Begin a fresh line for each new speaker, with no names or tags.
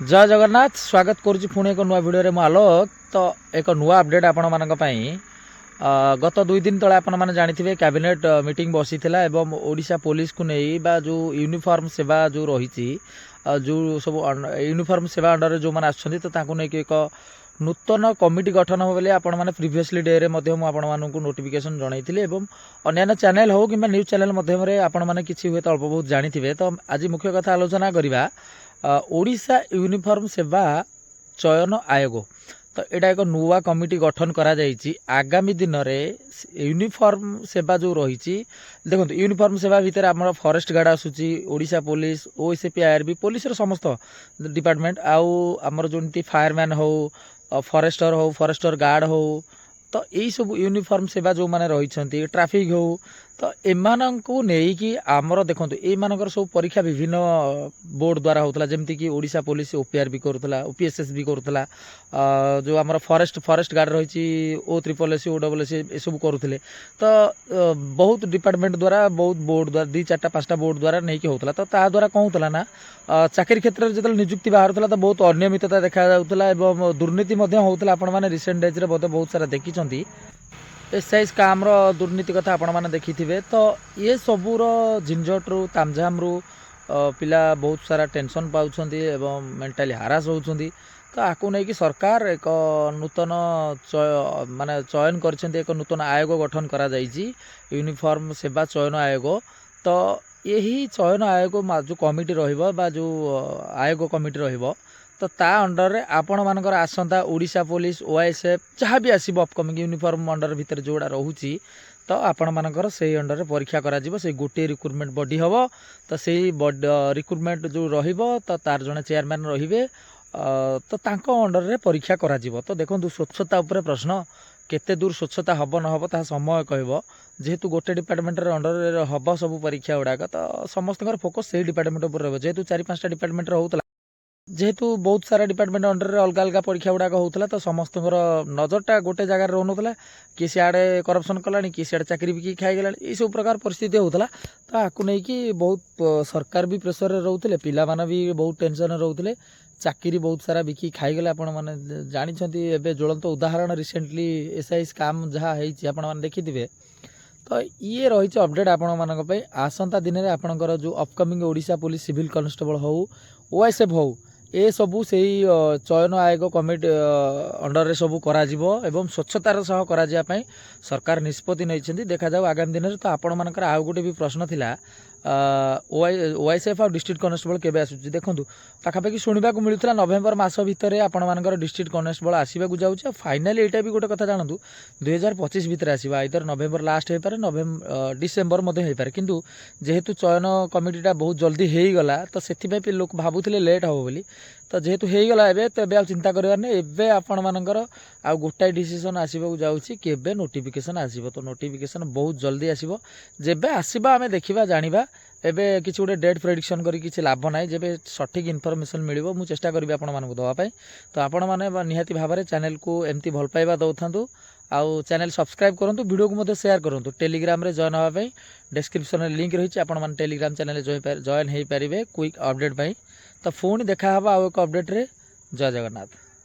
जय जगन्नाथ स्वागत करुच्ची पुणी एक नुआ भिडियो मु आलोक तो एक नुआ अपडेट आपण मानक पई गत 2 दिन तले आपण माने जानिथिबे कैबिनेट मीटिंग बसीथिला एवं ओडिशा पुलिस को नहीं बा जो यूनिफॉर्म सेवा जो रही जो सब यूनिफॉर्म सेवा अंडर जो माने आछथि तो ताकू नै एक नूतन कमिटी गठन हो बोली आपण माने प्रीवियसली डे रे मध्ये मु आपण मानकु नोटिफिकेशन जणाइथिले एवं अन्य चैनल हो कि न्यूज चैनल माध्यम रे आपण माने किछि हुए तो अल्प बहुत जानिथिबे तो आज मुख्य कथा आलोचना करिबा ओडिशा यूनिफॉर्म सेवा चयन आयोग तो यहाँ एक नुआ कमिटी गठन करा जाइछि आगामी दिन में यूनिफॉर्म सेवा जो रही देखो यूनिफॉर्म सेवा भितर आम फॉरेस्ट गार्ड आसूची Odisha police OSAP IRB police समस्त डिपार्टमेंट आउ आमर जो फायरमैन हो फॉरेस्टर गार्ड हो तो यही सब यूनिफॉर्म सेवा जो मैंने रही ट्रैफिक हो तो एमानंकु नेकी आमर देखंतु ए मानकर सब परीक्षा विभिन्न बोर्ड द्वारा होतला जेमति कि ओडिशा पुलिस ओपीआर भी करतला ओपीएसएस भी करतला जो आमर फॉरेस्ट गार्ड रही ओ ट्रिपल एस ओडब्ल्यूएस ए सब करुथिले तो बहुत डिपार्टमेंट द्वारा बहुत बोर्ड द्वारा 2-4-5टा बोर्ड द्वारा नेकी होतला तो ता द्वारा कोन होतला ना चाकरी क्षेत्र में जतल नियुक्ति बाहर थला तो बहुत अनियमितता देखा जाउतला एवं दुर्नीति मध्ये होतला आपण माने रिसेंट डेज रे बहुत सारा देखिचंती एसआई स्काम रो दुर्नीति कथा आपण माने देखिथिबे तो ये सबूर झिंझट रु तामझाम रु पिला बहुत सारा टेंशन पाउछंती एवं मेंटली हारास होउछंती तो आकु नै कि सरकार एक नूतन माने चयन करछंती एक नूतन आयोग गठन करा जाईची यूनिफॉर्म सेवा चयन आयोग तो यही चयन आयोग जो कमिटी रहिबो बा जो आयोग कमिटी रहिबो तो ता अंडर रे आपण मानकर आसंता ओडिशा पुलिस ओआईएसएफ जहाँ भी आसीबो अपकमिंग यूनिफॉर्म अंडर भितर जोड़ा रहूची तो आपण मानकर से अंडर रे परीक्षा करा जिवो से गोटे रिक्रुटमेंट बॉडी हबो तो से रिक्रुटमेंट जो रहिबो तो तार जने चेयरमैन रहिबे तो तांको अंडर रे परीक्षा करा जिवो तो देखंतु स्वच्छता ऊपर प्रश्न केते दूर स्वच्छता हबो न हबो ता समय कहबो जेहेतु गोटे डिपार्टमेंट रे अंडर रे हबो सब परीक्षा उडाक तो समस्तकर फोकस से डिपार्टमेंट ऊपर रहबो जेहेतु 4-5टा डिपार्टमेंट रे होतला जेहेतु बहुत सारा डिपार्टमेंट अंडर अलग अलग परीक्षा गुड़ाक होता तो समस्त नजरटा गोटे जगार रोना किए सियाड़े करप्शन कला किए सियाड़े चाकरी बिकी खाईगला ये सब प्रकार परिस्थिति होता तो आपको नहीं बहुत सरकार भी प्रेसर रोते पिला माने भी बहुत टेंशन रोते चाकरी बहुत सारा बिकी खाईगले आपण मैंने जानते एवं ज्वलंत उदाहरण रिसेंटली एसआई स्काम जहाँ होने देखिथे तो ये रही अपडेट आपण मानी आसंता दिन में आपंकर जो upcoming Odisha police civil constable हो ओएसएफ हो ए सबू से चयन आयोग कमिटी अंडर रे सबू करा जिवो एवं स्वच्छतार सह करा जिया पई सरकार निष्पत्ति नहीं देखा जाऊ आगामी दिन में तो आपण मानकर आउ गोटे भी प्रश्न थिला ओआईएसएफ और डिस्ट्रिक्ट कॉन्स्टेबल केबे आसुची देखंतु पाखापाखि शुणा मिलूला नवेम्बर मास भितर आपण मानकर डिस्ट्रिक्ट कॉन्स्टेबल आसवाक जाऊँच फाइनाली यहाँ भी गोटे कथा जानतु 2025 भितर आसवा आइदर नवेम्बर लास्ट हो पारे नवेम्बर डिसेम्बर हो पारे किंतु जेहेतु चयन कमिटीटा बहुत जल्दी हो गला तो से लोक भावुले लेट हम बोली तो जेहेतु होगला एबे तो एबे चिंता करिवार नै एबे आपण मानकर आ गोटाई डिसीजन आसीबा जाउछि केबे नोटिफिकेशन आसीबो तो नोटिफिकेशन बहुत जल्दी आसीबो जेबे आसीबा आमे देखिबा जानिबा एबे किछि गोटे डेट प्रेडिक्शन करी किछि लाभ नै जेबे सठिक इनफॉरमेशन मिलिबो मु चेष्टा करबी आपण मानकु दवा पई तो आपण माने निहाती भाबरे चैनल को एमती भल पाइबा दउथांतु आउ चैनल सब्सक्राइब करंतु वीडियो को मते शेयर करंतु टेलीग्राम रे जॉइन होबा पई डिस्क्रिप्शन में लिंक रही आपण माने टेलीग्राम चैनल जॉइन हो पारिबे क्विक अपडेट पई तो फोन देखा हबा आउ एक अपडेट रे जय जगन्नाथ।